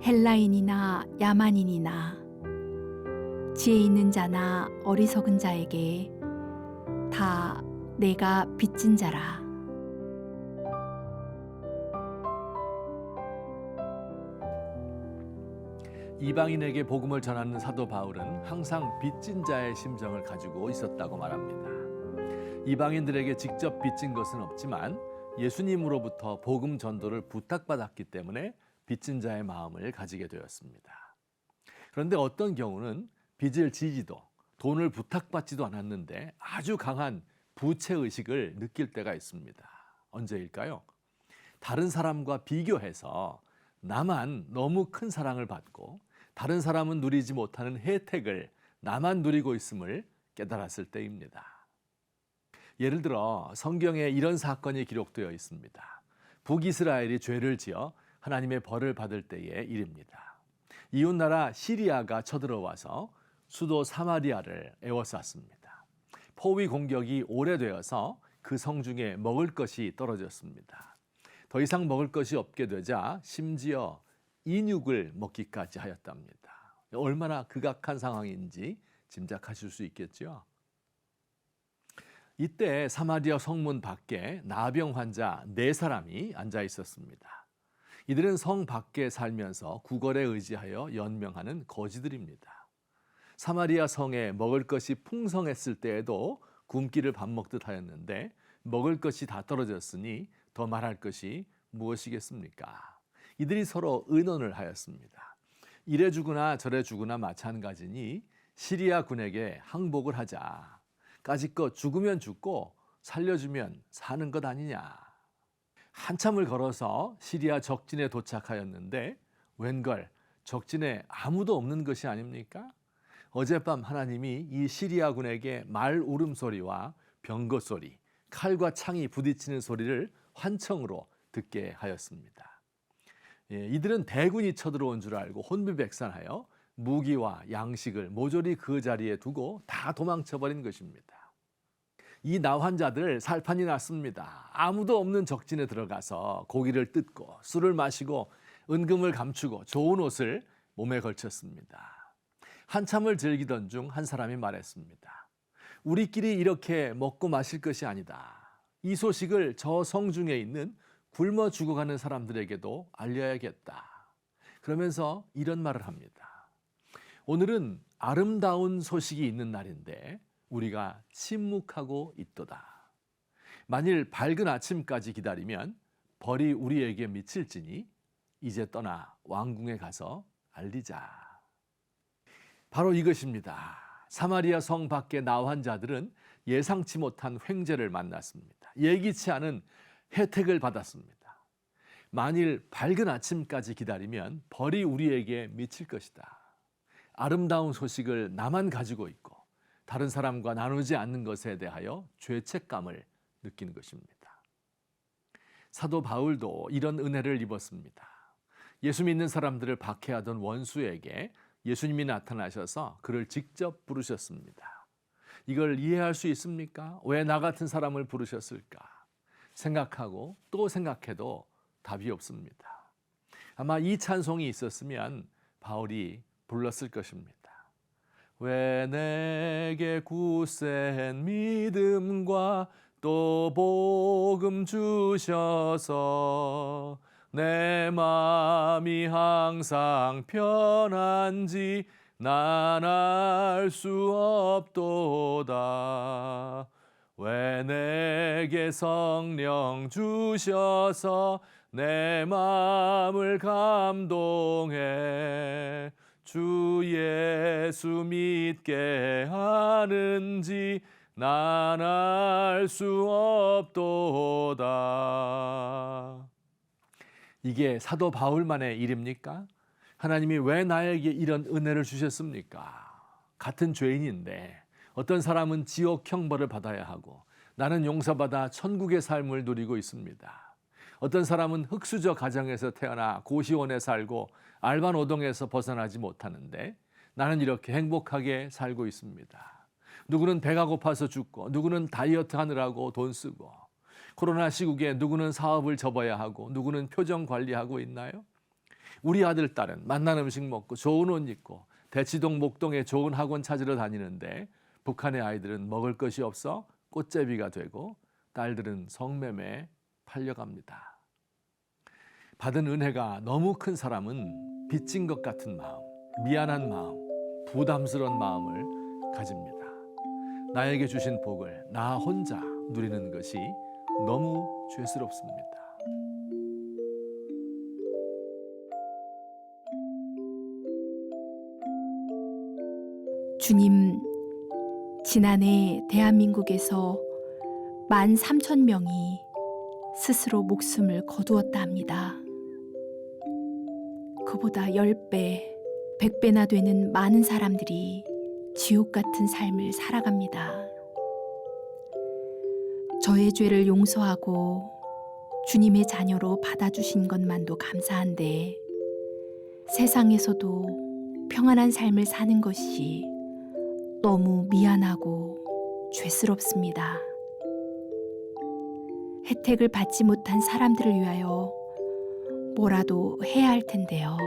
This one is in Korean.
헬라인이나 야만인이나 지혜 있는 자나 어리석은 자에게 다 내가 빚진 자라. 이방인에게 복음을 전하는 사도 바울은 항상 빚진 자의 심정을 가지고 있었다고 말합니다. 이방인들에게 직접 빚진 것은 없지만 예수님으로부터 복음 전도를 부탁받았기 때문에 빚진 자의 마음을 가지게 되었습니다. 그런데 어떤 경우는 빚을 지지도 돈을 부탁받지도 않았는데 아주 강한 부채의식을 느낄 때가 있습니다. 언제일까요? 다른 사람과 비교해서 나만 너무 큰 사랑을 받고 다른 사람은 누리지 못하는 혜택을 나만 누리고 있음을 깨달았을 때입니다. 예를 들어 성경에 이런 사건이 기록되어 있습니다. 북이스라엘이 죄를 지어 하나님의 벌을 받을 때의 일입니다. 이웃나라 시리아가 쳐들어와서 수도 사마리아를 에워쌌습니다. 포위 공격이 오래되어서 그 성중에 먹을 것이 떨어졌습니다. 더 이상 먹을 것이 없게 되자 심지어 인육을 먹기까지 하였답니다. 얼마나 극악한 상황인지 짐작하실 수 있겠죠. 이때 사마리아 성문 밖에 나병 환자 4사람이 앉아 있었습니다. 이들은 성 밖에 살면서 구걸에 의지하여 연명하는 거지들입니다. 사마리아 성에 먹을 것이 풍성했을 때에도 굶기를 밥 먹듯 하였는데 먹을 것이 다 떨어졌으니 더 말할 것이 무엇이겠습니까? 이들이 서로 의논을 하였습니다. 이래 주거나 저래 주거나 마찬가지니 시리아 군에게 항복을 하자. 까짓것 죽으면 죽고 살려주면 사는 것 아니냐. 한참을 걸어서 시리아 적진에 도착하였는데 웬걸 적진에 아무도 없는 것이 아닙니까? 어젯밤 하나님이 이 시리아 군에게 말 울음소리와 병거 소리, 칼과 창이 부딪히는 소리를 환청으로 듣게 하였습니다. 이들은 대군이 쳐들어온 줄 알고 혼비백산하여 무기와 양식을 모조리 그 자리에 두고 다 도망쳐버린 것입니다. 이 나환자들 살판이 났습니다. 아무도 없는 적진에 들어가서 고기를 뜯고 술을 마시고 은금을 감추고 좋은 옷을 몸에 걸쳤습니다. 한참을 즐기던 중 한 사람이 말했습니다. 우리끼리 이렇게 먹고 마실 것이 아니다. 이 소식을 저 성중에 있는 굶어 죽어가는 사람들에게도 알려야겠다. 그러면서 이런 말을 합니다. 오늘은 아름다운 소식이 있는 날인데 우리가 침묵하고 있도다. 만일 밝은 아침까지 기다리면 벌이 우리에게 미칠지니 이제 떠나 왕궁에 가서 알리자. 바로 이것입니다. 사마리아 성 밖에 나환 자들은 예상치 못한 횡재를 만났습니다. 예기치 않은 혜택을 받았습니다. 만일 밝은 아침까지 기다리면 벌이 우리에게 미칠 것이다. 아름다운 소식을 나만 가지고 있고 다른 사람과 나누지 않는 것에 대하여 죄책감을 느끼는 것입니다. 사도 바울도 이런 은혜를 입었습니다. 예수 믿는 사람들을 박해하던 원수에게 예수님이 나타나셔서 그를 직접 부르셨습니다. 이걸 이해할 수 있습니까? 왜 나 같은 사람을 부르셨을까? 생각하고 또 생각해도 답이 없습니다. 아마 이 찬송이 있었으면 바울이 불렀을 것입니다. 왜 내게 굳센 믿음과 또 복음 주셔서 내 마음이 항상 편한지 난 알 수 없도다. 왜 내게 성령 주셔서 내 마음을 감동해 주 예수 믿게 하는지 난 알 수 없도다. 이게 사도 바울만의 일입니까? 하나님이 왜 나에게 이런 은혜를 주셨습니까? 같은 죄인인데 어떤 사람은 지옥 형벌을 받아야 하고 나는 용서받아 천국의 삶을 누리고 있습니다. 어떤 사람은 흙수저 가정에서 태어나 고시원에 살고 알바 노동에서 벗어나지 못하는데 나는 이렇게 행복하게 살고 있습니다. 누구는 배가 고파서 죽고 누구는 다이어트 하느라고 돈 쓰고 코로나 시국에 누구는 사업을 접어야 하고 누구는 표정 관리하고 있나요? 우리 아들, 딸은 맛난 음식 먹고 좋은 옷 입고 대치동 목동에 좋은 학원 찾으러 다니는데 북한의 아이들은 먹을 것이 없어 꽃제비가 되고 딸들은 성매매에 팔려갑니다. 받은 은혜가 너무 큰 사람은 빚진 것 같은 마음, 미안한 마음, 부담스러운 마음을 가집니다. 나에게 주신 복을 나 혼자 누리는 것이 너무 죄스럽습니다. 주님, 지난해 대한민국에서 13,000명이 스스로 목숨을 거두었다 합니다. 그보다 10배, 100배나 되는 많은 사람들이 지옥 같은 삶을 살아갑니다. 저의 죄를 용서하고 주님의 자녀로 받아주신 것만도 감사한데 세상에서도 평안한 삶을 사는 것이 너무 미안하고 죄스럽습니다. 혜택을 받지 못한 사람들을 위하여 뭐라도 해야 할 텐데요.